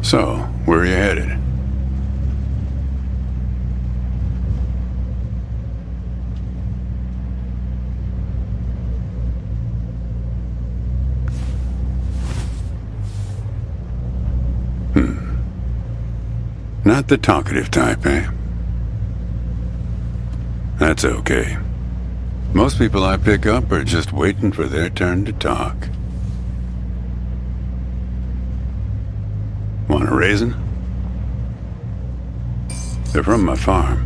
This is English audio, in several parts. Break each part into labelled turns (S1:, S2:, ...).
S1: So, where are you headed? Not the talkative type, eh? That's okay. Most people I pick up are just waiting for their turn to talk. Want a raisin? They're from my farm.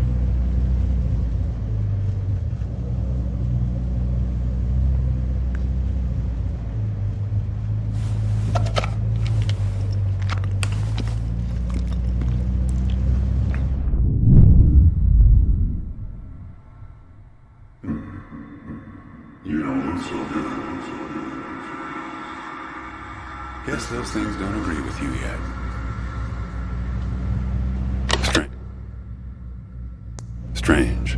S1: You don't look so good. Guess those things don't agree with you yet. Strange.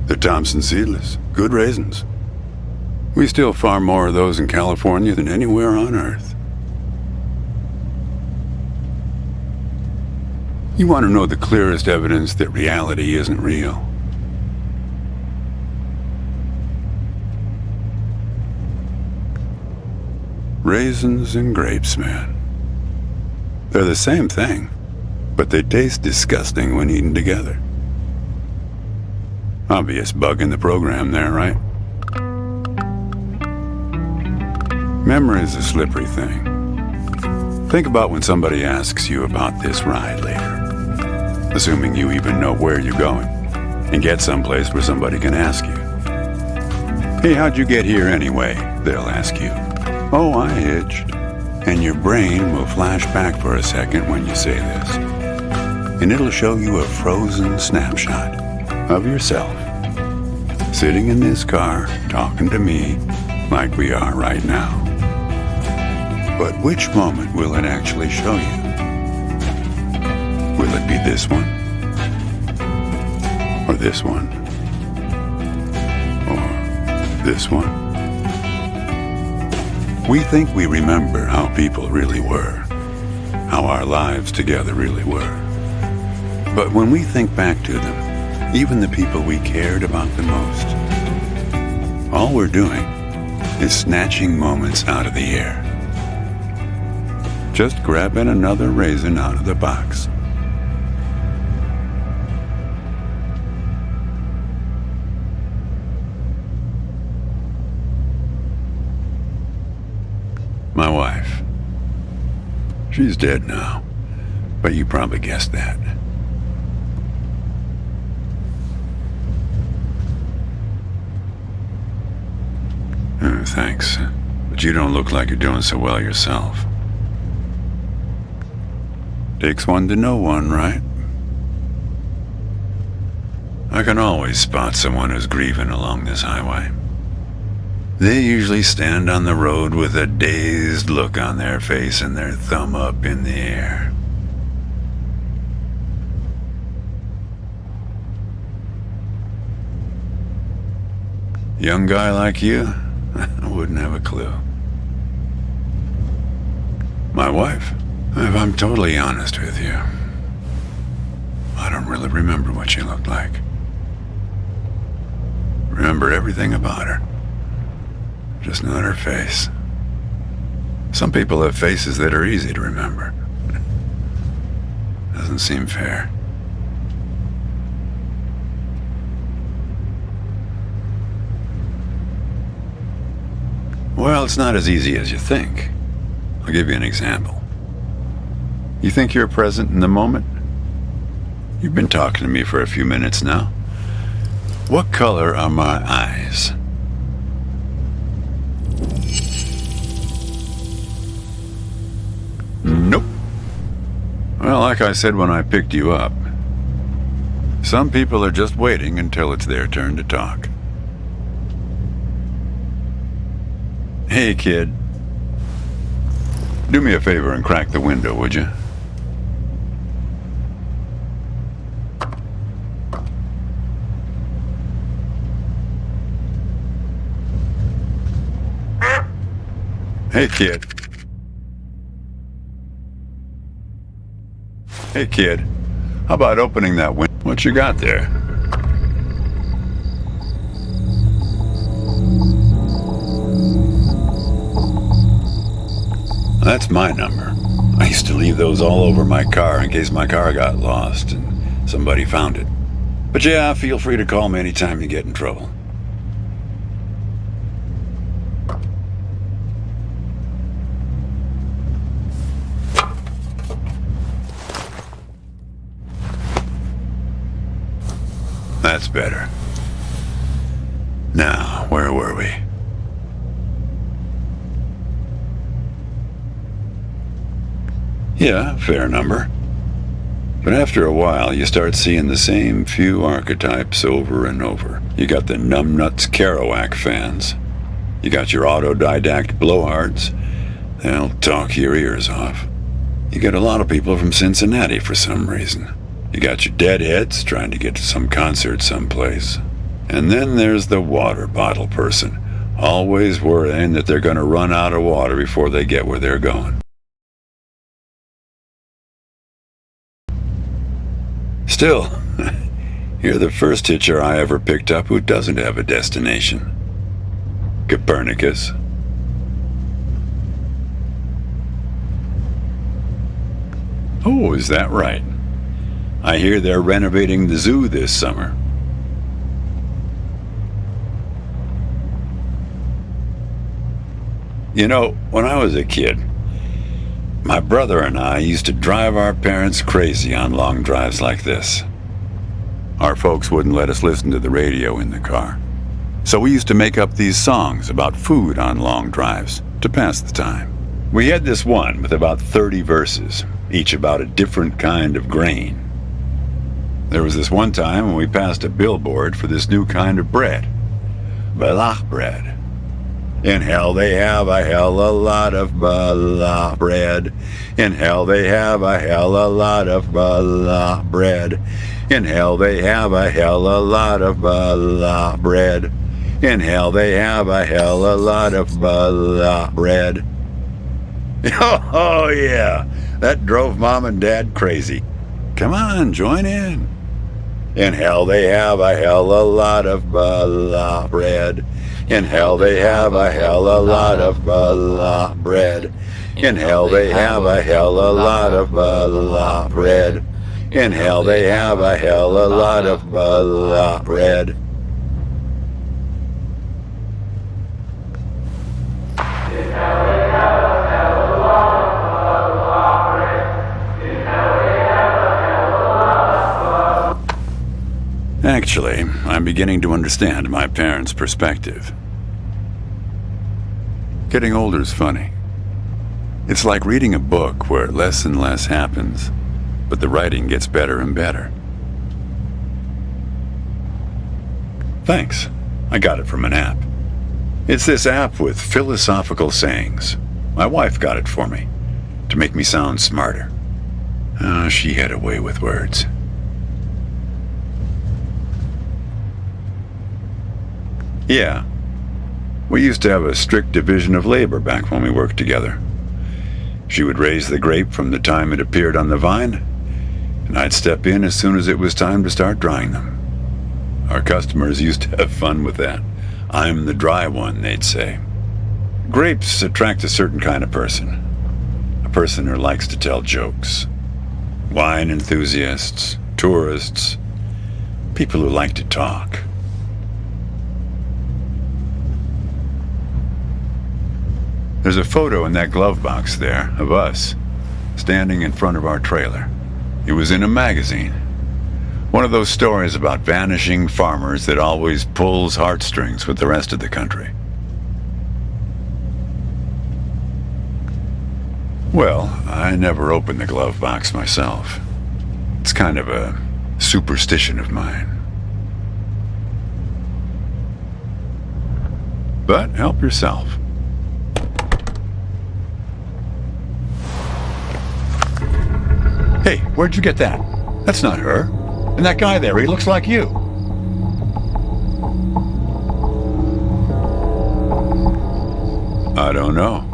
S1: They're Thompson seedless. Good raisins. We still farm more of those in California than anywhere on Earth. You want to know the clearest evidence that reality isn't real? Raisins and grapes, man. They're the same thing, but they taste disgusting when eaten together. Obvious bug in the program there, right? Memory's a slippery thing. Think about when somebody asks you about this ride later, assuming you even know where you're going, and get someplace where somebody can ask you. Hey, how'd you get here anyway? They'll ask you. Oh, I hitched. And your brain will flash back for a second when you say this. And it'll show you a frozen snapshot of yourself, sitting in this car, talking to me like we are right now. But which moment will it actually show you? Will it be this one? Or this one? Or this one? We think we remember how people really were, how our lives together really were. But when we think back to them, even the people we cared about the most, all we're doing is snatching moments out of the air. Just grabbing another raisin out of the box. My wife. She's dead now, but you probably guessed that. Thanks, but you don't look like you're doing so well yourself. Takes one to know one, right? I can always spot someone who's grieving along this highway. They usually stand on the road with a dazed look on their face and their thumb up in the air. Young guy like you, I wouldn't have a clue. My wife, if I'm totally honest with you, I don't really remember what she looked like. Remember everything about her. Just not her face. Some people have faces that are easy to remember. Doesn't seem fair. Well, it's not as easy as you think. I'll give you an example. You think you're present in the moment? You've been talking to me for a few minutes now. What color are my eyes? Nope. Well, like I said when I picked you up, some people are just waiting until it's their turn to talk. Hey, kid. Do me a favor and crack the window, would you? Hey, kid. Hey, kid. How about opening that window? What you got there? That's my number. I used to leave those all over my car in case my car got lost and somebody found it. But yeah, feel free to call me anytime you get in trouble. That's better. Now, where were we? Yeah, fair number. But after a while, you start seeing the same few archetypes over and over. You got the numbnuts Kerouac fans. You got your autodidact blowhards. They'll talk your ears off. You get a lot of people from Cincinnati for some reason. You got your deadheads trying to get to some concert someplace. And then there's the water bottle person, always worrying that they're going to run out of water before they get where they're going. Still, you're the first hitcher I ever picked up who doesn't have a destination. Copernicus. Oh, is that right? I hear they're renovating the zoo this summer. You know, when I was a kid, my brother and I used to drive our parents crazy on long drives like this. Our folks wouldn't let us listen to the radio in the car. So we used to make up these songs about food on long drives to pass the time. We had this one with about 30 verses, each about a different kind of grain. There was this one time when we passed a billboard for this new kind of bread. Balach bread. In hell they have a hell a lot of balach bread. In hell they have a hell a lot of balach bread. In hell they have a hell a lot of balach bread. In hell they have a hell a lot of balach bread. Oh yeah, that drove Mom and Dad crazy. Come on, join in. In hell they have a hell a lot of balach bread. In hell they have a hell a lot of balach bread. In hell they have a hell a lot of balach bread. In hell they have a hell a lot of balach bread. Actually, I'm beginning to understand my parents' perspective. Getting older's funny. It's like reading a book where less and less happens, but the writing gets better and better. Thanks. I got it from an app. It's this app with philosophical sayings. My wife got it for me, to make me sound smarter. She had a way with words. Yeah. We used to have a strict division of labor back when we worked together. She would raise the grape from the time it appeared on the vine, and I'd step in as soon as it was time to start drying them. Our customers used to have fun with that. I'm the dry one, they'd say. Grapes attract a certain kind of person. A person who likes to tell jokes. Wine enthusiasts, tourists, people who like to talk. There's a photo in that glove box there of us, standing in front of our trailer. It was in a magazine. One of those stories about vanishing farmers that always pulls heartstrings with the rest of the country. Well, I never opened the glove box myself. It's kind of a superstition of mine. But help yourself. Hey, where'd you get that? That's not her. And that guy there, he looks like you. I don't know.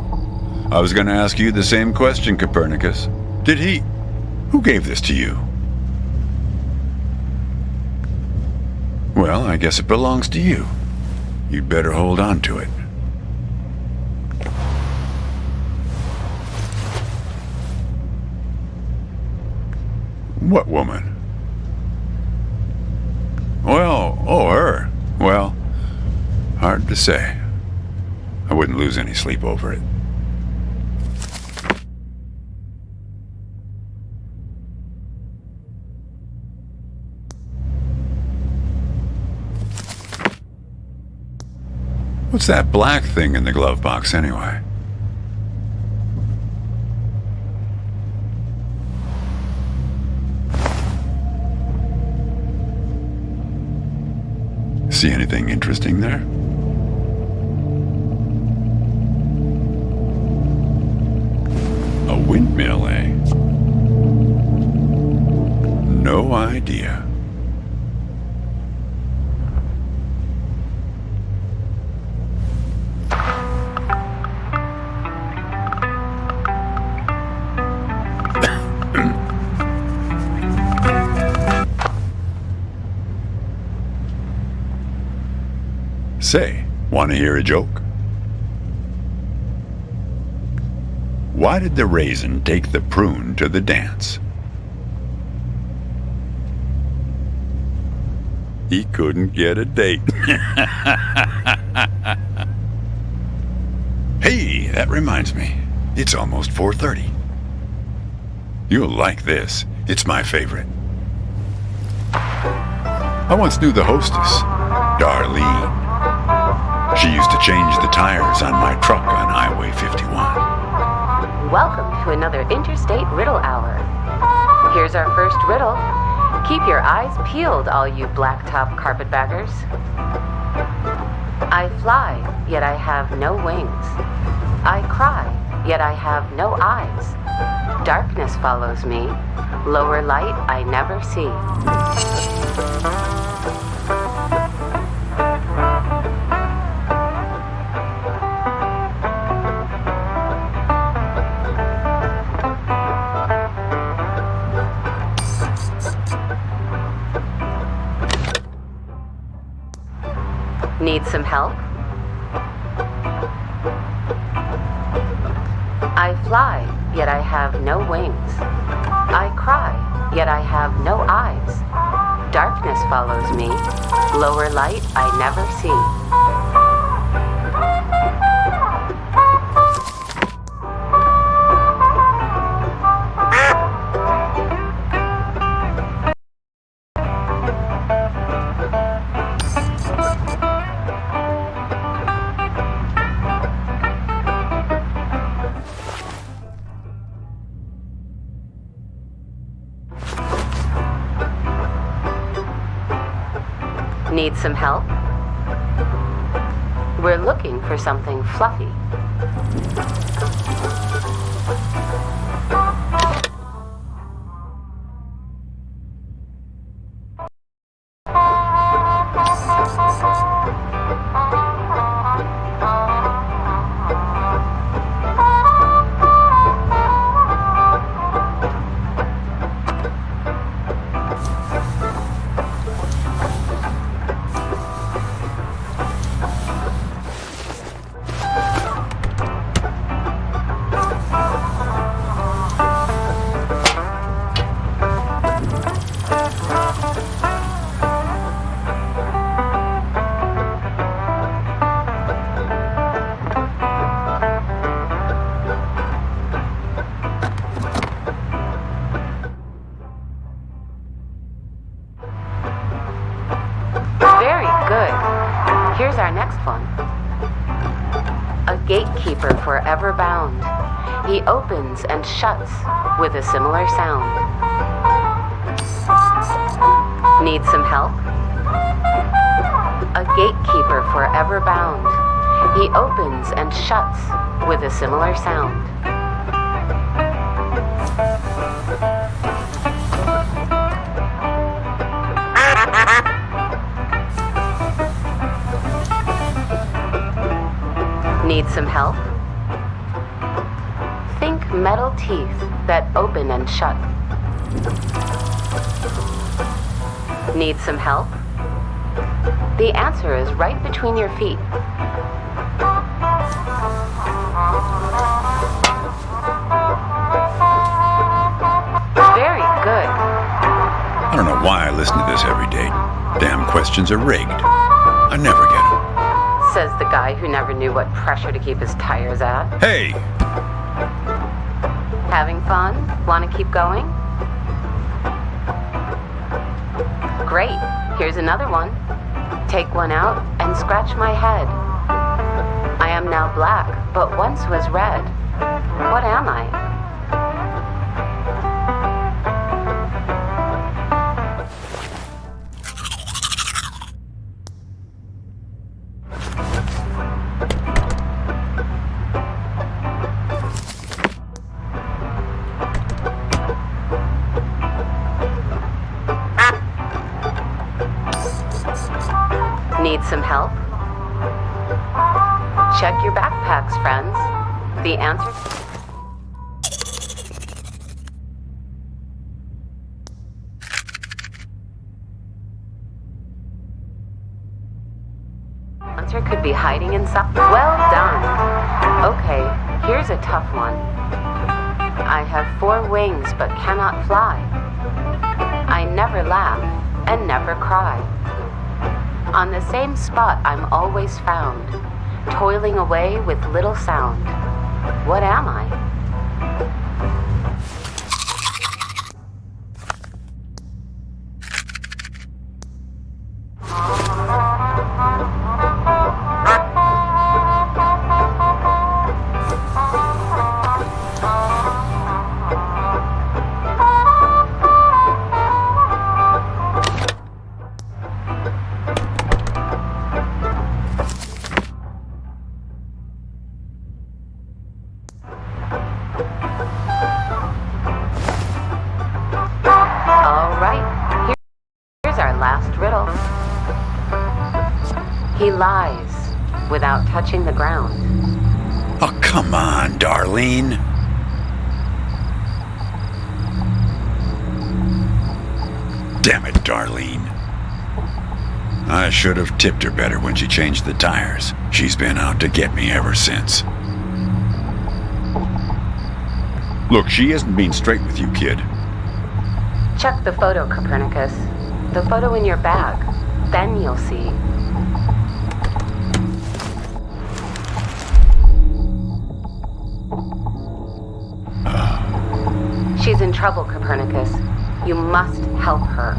S1: I was going to ask you the same question, Copernicus. Who gave this to you? Well, I guess it belongs to you. You'd better hold on to it. What woman? Well, her. Well, hard to say. I wouldn't lose any sleep over it. What's that black thing in the glove box anyway? See anything interesting there? A windmill, eh? No idea. Say, want to hear a joke? Why did the raisin take the prune to the dance? He couldn't get a date. Hey, that reminds me. It's almost 4:30. You'll like this. It's my favorite. I once knew the hostess, Darlene. She used to change the tires on my truck on Highway 51.
S2: Welcome to another Interstate Riddle Hour. Here's our first riddle. Keep your eyes peeled, all you blacktop carpetbaggers. I fly, yet I have no wings. I cry, yet I have no eyes. Darkness follows me. Lower light I never see. Need some help? I fly, yet I have no wings. I cry, yet I have no eyes. Darkness follows me. Lower light I never see. Need some help? We're looking for something fluffy. Here's our next one. A gatekeeper forever bound. He opens and shuts with a similar sound. Need some help? A gatekeeper forever bound. He opens and shuts with a similar sound. Need some help? Think metal teeth that open and shut. Need some help? The answer is right between your feet. Very good.
S1: I don't know why I listen to this every day. Damn questions are rigged. I never get them.
S2: Says the guy who never knew what pressure to keep his tires at.
S1: Hey!
S2: Having fun? Want to keep going? Great. Here's another one. Take one out and scratch my head. I am now black, but once was red. What am I? Need some help? Check your backpacks, friends. The answer could be hiding inside. Well done. Okay, here's a tough one. I have 4 wings but cannot fly. I never laugh and never cry. On the same spot I'm always found, toiling away with little sound. What am I? He lies without touching the ground.
S1: Oh, come on, Darlene. Damn it, Darlene. I should have tipped her better when she changed the tires. She's been out to get me ever since. Look, she isn't being straight with you, kid.
S2: Check the photo, Copernicus. The photo in your bag. Then you'll see. She's in trouble, Copernicus. You must help her.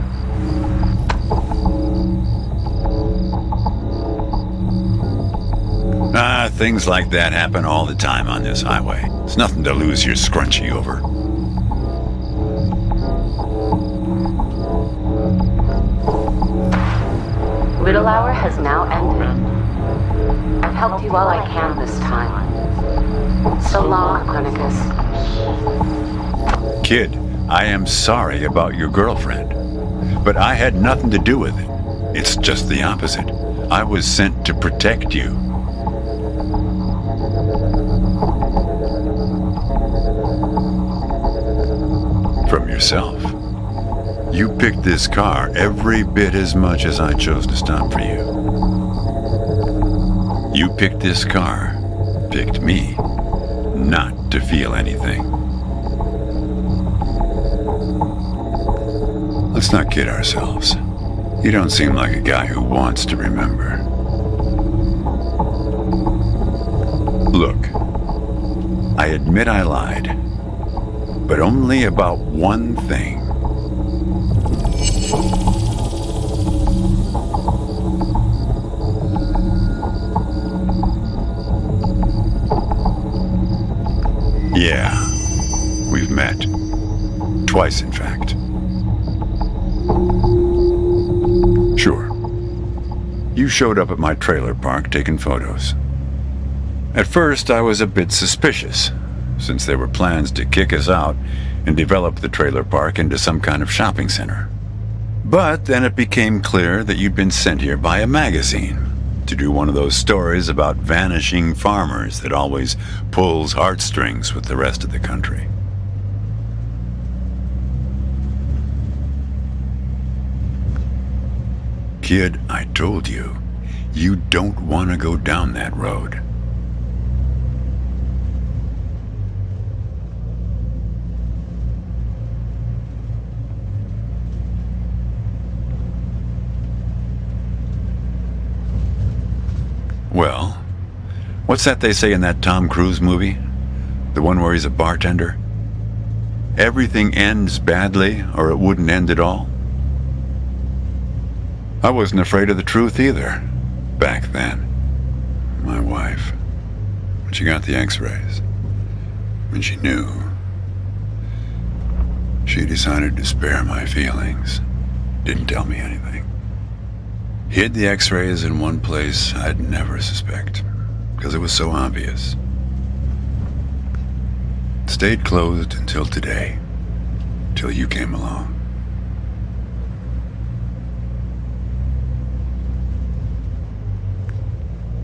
S1: Things like that happen all the time on this highway. It's nothing to lose your scrunchie over.
S2: Riddle hour has now ended. I've helped you all I can this time. So long, Copernicus.
S1: Kid, I am sorry about your girlfriend, but I had nothing to do with it. It's just the opposite. I was sent to protect you. From yourself. You picked this car every bit as much as I chose to stop for you. You picked this car, picked me, not to feel anything. Let's not kid ourselves. You don't seem like a guy who wants to remember. Look, I admit I lied, but only about one thing. Yeah, we've met. Twice, in fact. Sure. You showed up at my trailer park taking photos. At first, I was a bit suspicious, since there were plans to kick us out and develop the trailer park into some kind of shopping center. But then it became clear that you'd been sent here by a magazine to do one of those stories about vanishing farmers that always pulls heartstrings with the rest of the country. Kid, I told you, you don't want to go down that road. Well, what's that they say in that Tom Cruise movie? The one where he's a bartender? Everything ends badly, or it wouldn't end at all? I wasn't afraid of the truth either, back then. My wife, when she got the x-rays, when she knew, she decided to spare my feelings. Didn't tell me anything. Hid the x-rays in one place I'd never suspect, because it was so obvious. Stayed closed until today, till you came along.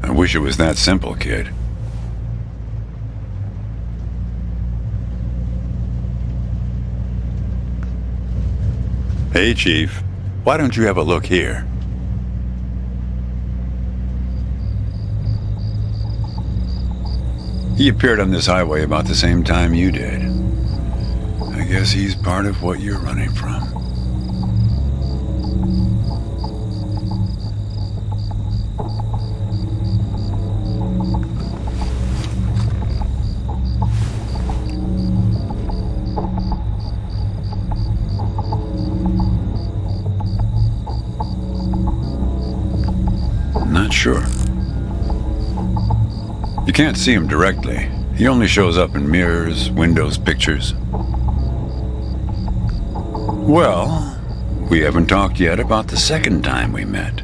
S1: I wish it was that simple, kid. Hey, Chief. Why don't you have a look here? He appeared on this highway about the same time you did. I guess he's part of what you're running from. Not sure. You can't see him directly. He only shows up in mirrors, windows, pictures. Well, we haven't talked yet about the second time we met.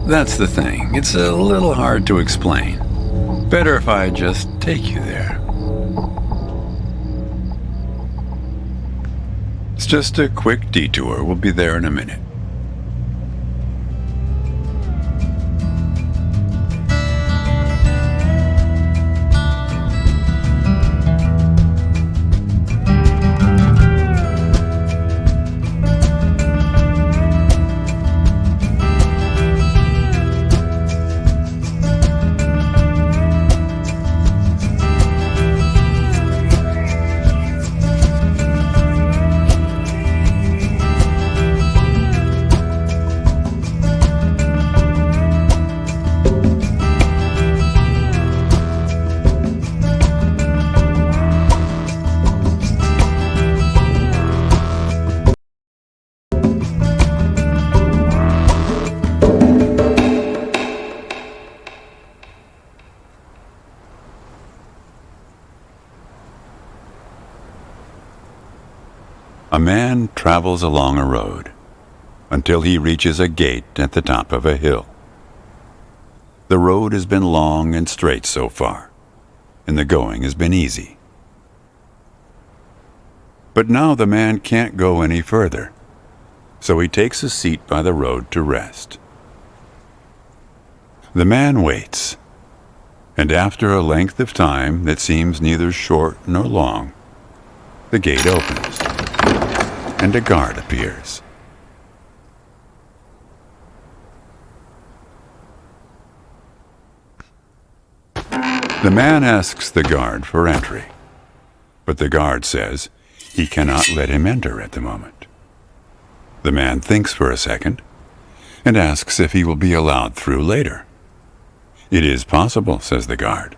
S1: That's the thing. It's a little hard to explain. Better if I just take you there. It's just a quick detour. We'll be there in a minute. A man travels along a road until he reaches a gate at the top of a hill. The road has been long and straight so far, and the going has been easy. But now the man can't go any further, so he takes a seat by the road to rest. The man waits, and after a length of time that seems neither short nor long, the gate opens, and a guard appears. The man asks the guard for entry, but the guard says he cannot let him enter at the moment. The man thinks for a second and asks if he will be allowed through later. It is possible, says the guard,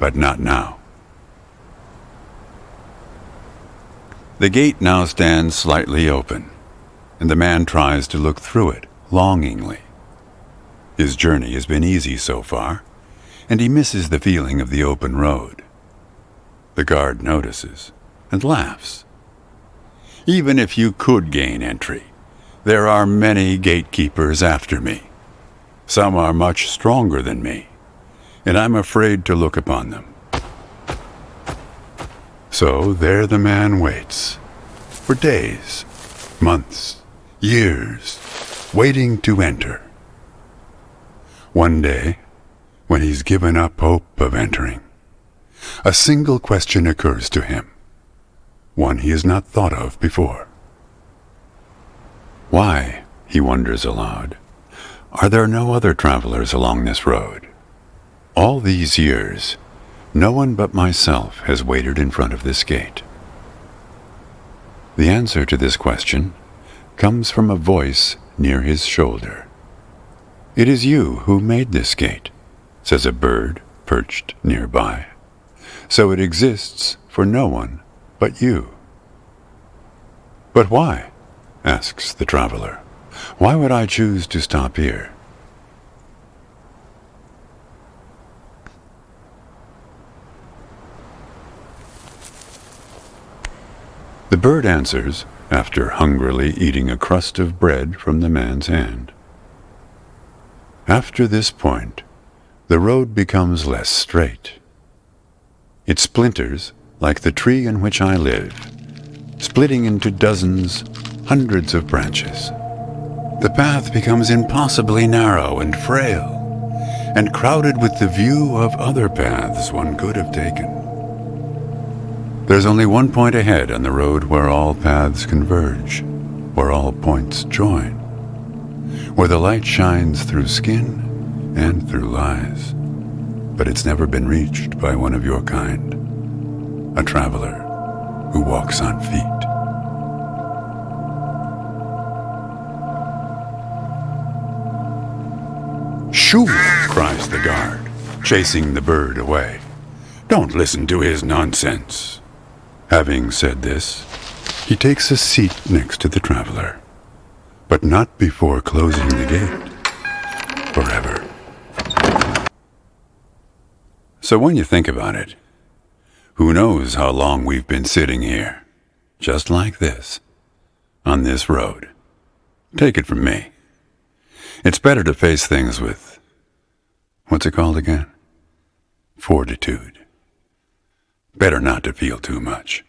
S1: but not now. The gate now stands slightly open, and the man tries to look through it longingly. His journey has been easy so far, and he misses the feeling of the open road. The guard notices and laughs. Even if you could gain entry, There are many gatekeepers after me. Some are much stronger than me, and I'm afraid to look upon them. So there the man waits, for days, months, years, waiting to enter. One day, when he's given up hope of entering, a single question occurs to him, one he has not thought of before. Why, he wonders aloud, are there no other travelers along this road? All these years, no one but myself has waited in front of this gate. The answer to this question comes from a voice near his shoulder. It is you who made this gate, says a bird perched nearby. So it exists for no one but you. But why? Asks the traveler. Why would I choose to stop here? The bird answers, after hungrily eating a crust of bread from the man's hand. After this point, the road becomes less straight. It splinters like the tree in which I live, splitting into dozens, hundreds of branches. The path becomes impossibly narrow and frail, and crowded with the view of other paths one could have taken. There's only one point ahead on the road where all paths converge, where all points join, where the light shines through skin and through lies. But it's never been reached by one of your kind, a traveler who walks on feet. Shoo! Cries the guard, chasing the bird away. Don't listen to his nonsense. Having said this, he takes a seat next to the traveler, but not before closing the gate forever. So when you think about it, who knows how long we've been sitting here, just like this, on this road. Take it from me. It's better to face things with, what's it called again? Fortitude. Better not to feel too much.